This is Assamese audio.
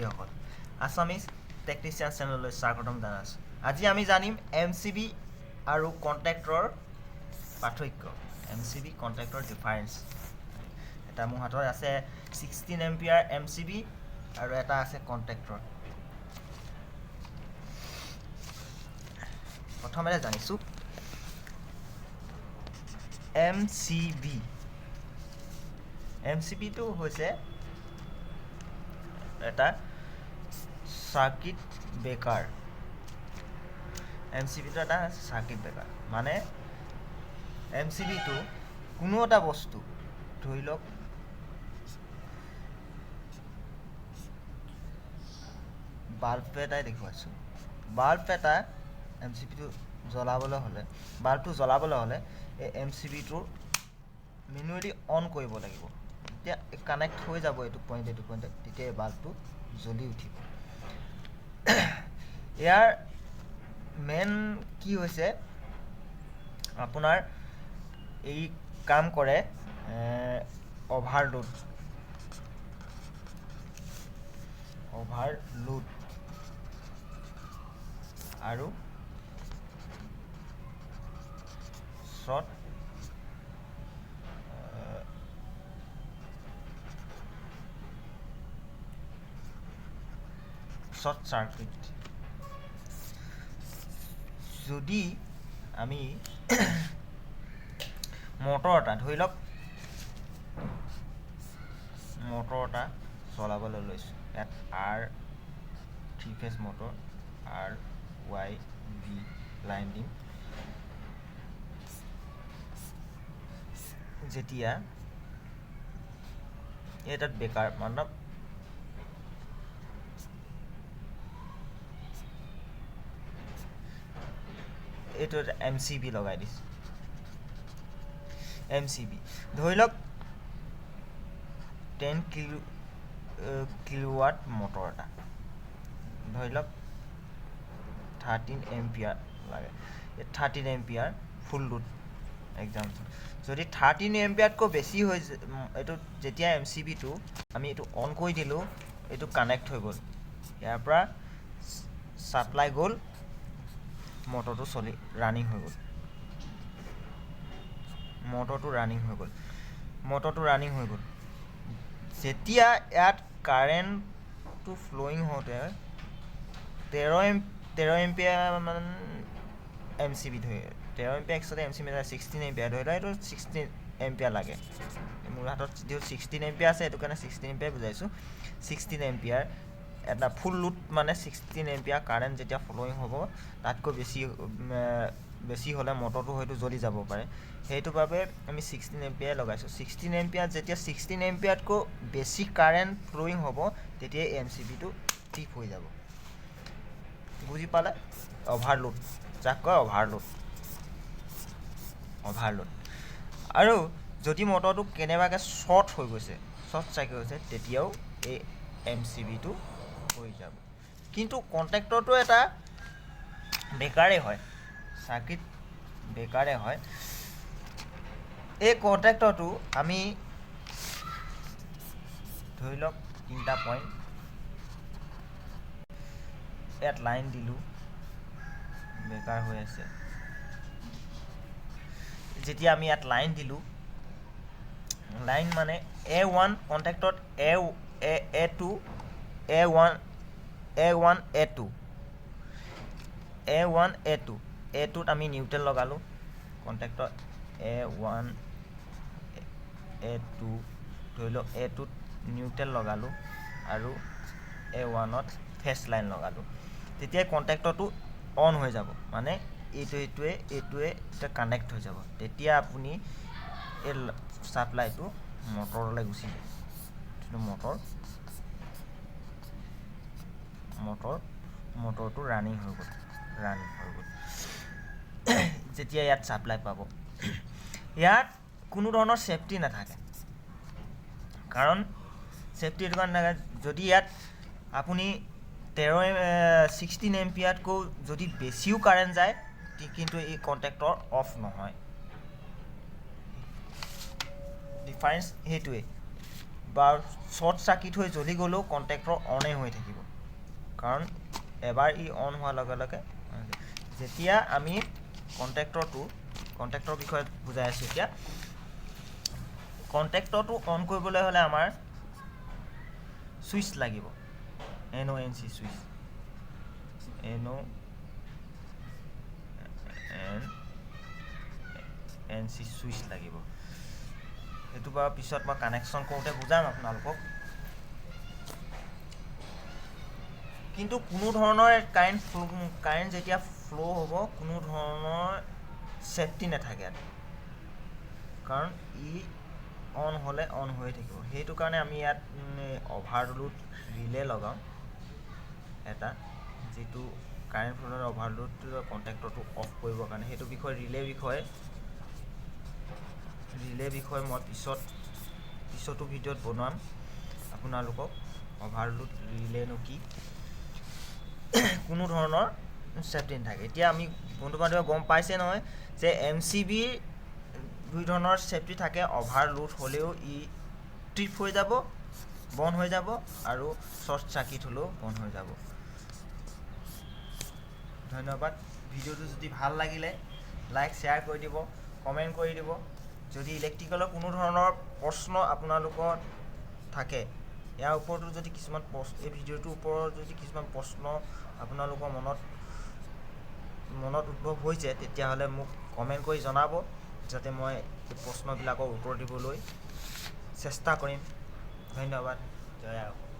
দৰ্শকসকল, আছামিজ টেকনিচিয়ান চেনেললৈ স্বাগতম জনাইছোঁ। আজি আমি জানিম MCB আৰু কণ্টেক্টৰৰ পাৰ্থক্য, MCB কণ্টেক্টৰ ডিফাৰেঞ্চ। এটা মোৰ হাতত আছে 16 এম্পিয়াৰ MCB আৰু এটা আছে কণ্টেক্টৰ। প্ৰথমতে জানিছোঁ MCBটো হৈছে এটা সাৰ্কিট ব্ৰেকাৰ। MCBটো এটা সাৰ্কিট ব্ৰেকাৰ মানে MCBটো কোনো এটা বস্তু, ধৰি লওক বাল্ব এটাই দেখুৱাইছোঁ, বাল্ব এটা MCBটো জ্বলাবলৈ হ'লে এই MCBটোৰ মেনুৱেলি অন কৰিব লাগিব। তেতিয়া কানেক্ট হৈ যাব এইটো পইণ্টে, তেতিয়া এই বাল্বটো জ্বলি উঠিব। ইয়াৰ মেইন কি হৈছে, আপোনাৰ এই কাম কৰে অভাৰলোড আৰু শ্বৰ্ট চাৰ্কিট। যদি আমি মটৰ এটা, ধৰি লওক মটৰ এটা চলাবলৈ লৈছোঁ, ইয়াত R3 phase motor RYB line দিম। যেতিয়া এটাত বেকাৰ মানে এইটো এটা MCB লগাই দিছোঁ। MCB ধৰি লওক 10 কিলোৱাট মটৰ এটা, ধৰি লওক 13 এম্পিয়াৰ লাগে, 13 এম্পিয়াৰ ফুল লোড এক্সাম্পল। যদি 13 এম্পিয়াৰতকৈ বেছি হৈ এইটো, যেতিয়া MCBটো আমি এইটো অন কৰি দিলোঁ, এইটো কানেক্ট হৈ গ'ল, ইয়াৰ পৰা ছাপ্লাই গ'ল, মটৰটো ৰানিং হৈ গ'ল, মটৰটো ৰানিং হৈ গ'ল। যেতিয়া ইয়াত কাৰেণ্টটো ফ্ল'য়িং হওঁতে 13 এম্পিয়াৰ মান MCB ধৰি, 13 এম্পিয়াৰ একচুৱেলি MCB 16 এম্পিয়াৰ ধৰি লওক, এইটো 16 এম্পিয়াৰ লাগে। মোৰ হাতত যিহেতু 16 এম্পিয়াৰ আছে, সেইটো কাৰণে 16 এম্পিয়াৰ বুজাইছোঁ। 16 এম্পিয়াৰ এটা ফুল লোড মানে 16 এম্পিয়াৰ কাৰেণ্ট যেতিয়া ফ্ল'য়িং হ'ব, তাতকৈ বেছি হ'লে মটৰটো হয়তো জ্বলি যাব পাৰে। সেইটো বাবে আমি 16 এম্পিয়াৰ লগাইছোঁ। 16 এম্পিয়াৰ যেতিয়া 16 এম্পিয়াৰতকৈ বেছি কাৰেণ্ট ফ্ল'য়িং হ'ব, তেতিয়াই MCBটো টিপ হৈ যাব। বুজি পালে? অভাৰলোড, যাক কয় অভাৰলোড। আৰু যদি মটৰটো কেনেবাকৈ শ্বৰ্ট চাৰ্কিট হৈছে, তেতিয়াও এই MCBটো হৈ যাব। কিন্তু কণ্টেক্টৰটো এটা বেকাৰে হয়, চাৰ্কিট বেকাৰে হয়। এই কণ্টেক্টৰটো আমি ধৰি লওক 3টা পইণ্ট, ইয়াত লাইন দিলোঁ, বেকাৰ হৈ আছে। যেতিয়া আমি ইয়াত লাইন দিলোঁ, লাইন মানে A1 কণ্টেক্টত A2 A2ত আমি নিউট্ৰেল লগালোঁ। কণ্টেক্টৰ A1 A2 ধৰি লওক A2ত নিউট্ৰেল লগালোঁ আৰু A1ত ফেজ লাইন লগালোঁ। তেতিয়া কণ্টেক্টৰটো অন হৈ যাব, মানে এইটোৱে এতিয়া কানেক্ট হৈ যাব। তেতিয়া আপুনি এই ছাপ্লাইটো মটৰলৈ গুচি যায়। মটৰটো ৰানিং হৈ গ'ল। যেতিয়া ইয়াত ছাপ্লাই পাব, ইয়াত কোনো ধৰণৰ ছেফটি নাথাকে। কাৰণ ছেফটি এইটো কাৰণে নাথাকে, যদি ইয়াত আপুনি 16 এম্পিয়াৰতকৈ যদি বেছিও কাৰেণ্ট যায়, কিন্তু এই কণ্টেক্টৰ অফ নহয়। ডিফাৰেঞ্চ সেইটোৱে। বা শ্বৰ্ট চাৰ্কিট হৈ জ্বলি গ'লেও কণ্টেক্টৰ অনেই হৈ থাকিব, কাৰণ এবাৰ ই অন হোৱাৰ লগে লগে যেতিয়া আমি কণ্টেক্টৰ বিষয়ে বুজাই আছোঁ এতিয়া। কণ্টেক্টৰটো অন কৰিবলৈ হ'লে আমাৰ ছুইচ লাগিব, NONC ছুইচ, NONC ছুইচ লাগিব। সেইটো বাৰু পিছত মই কানেকশ্যন কৰোঁতে বুজাম আপোনালোকক। কিন্তু কোনো ধৰণৰ কাৰেণ্ট যেতিয়া ফ্ল' হ'ব কোনো ধৰণৰ ছেফটি নাথাকে, কাৰণ ই অন হ'লে অন হৈ থাকিব। সেইটো কাৰণে আমি ইয়াত অভাৰলোড ৰিলে লগাওঁ এটা, যিটো কাৰেণ্ট ফ্ল'ৰ অভাৰলোড কণ্টেক্টৰটো অফ কৰিবৰ কাৰণে। সেইটো ৰিলে বিষয়ে মই পিছতো ভিডিঅ'ত বনাম আপোনালোকক, অভাৰলোড ৰিলেনো কি, কোনো ধৰণৰ ছেফটি নাথাকে। এতিয়া আমি বন্ধু বান্ধৱে গম পাইছে নহয় যে MCBৰ দুই ধৰণৰ ছেফটি থাকে, অভাৰলোড হ'লেও ই ট্ৰিপ হৈ যাব, বন্ধ হৈ যাব, আৰু শ্বৰ্ট চাৰ্কিট হ'লেও বন্ধ হৈ যাব। ধন্যবাদ। ভিডিঅ'টো যদি ভাল লাগিলে লাইক শ্বেয়াৰ কৰি দিব, কমেণ্ট কৰি দিব। যদি ইলেক্ট্ৰিকেলৰ কোনো ধৰণৰ প্ৰশ্ন আপোনালোকৰ থাকে, ইয়াৰ ওপৰতো যদি কিছুমান এই ভিডিঅ'টোৰ ওপৰত যদি কিছুমান প্ৰশ্ন আপোনালোকৰ মনত উদ্ভৱ হৈছে, তেতিয়াহ'লে মোক কমেণ্ট কৰি জনাব, যাতে মই এই প্ৰশ্নবিলাকৰ উত্তৰ দিবলৈ চেষ্টা কৰিম। ধন্যবাদ। জয় আই অসম।